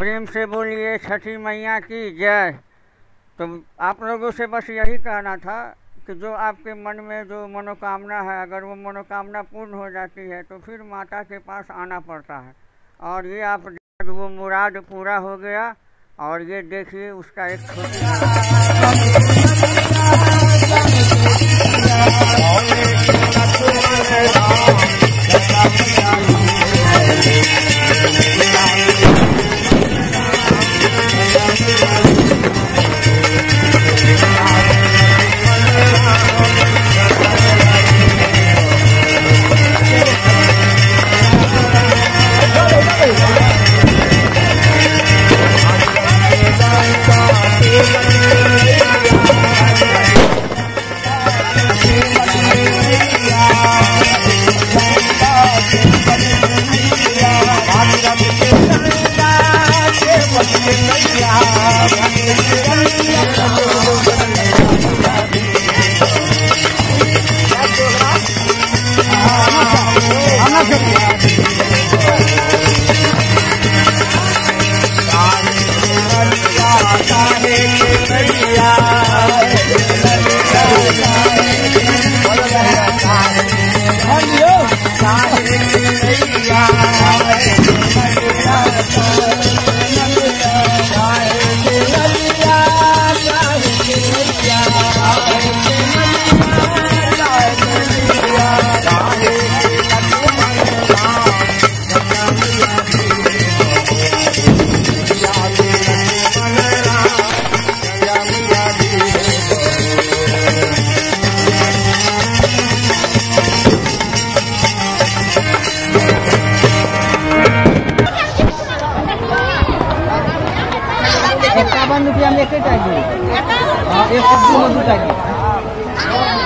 प्रेम से बोलिए छठी मैया की जय। तो आप लोगों से बस यही कहना था कि जो आपके मन में जो मनोकामना है, अगर वो मनोकामना पूर्ण हो जाती है तो फिर माता के पास आना पड़ता है। और ये आप वो मुराद पूरा हो गया। और ये देखिए उसका एक छोटी ₹51 में एक चाहिए। हाँ, एक सब्जी में 2 चाहिए।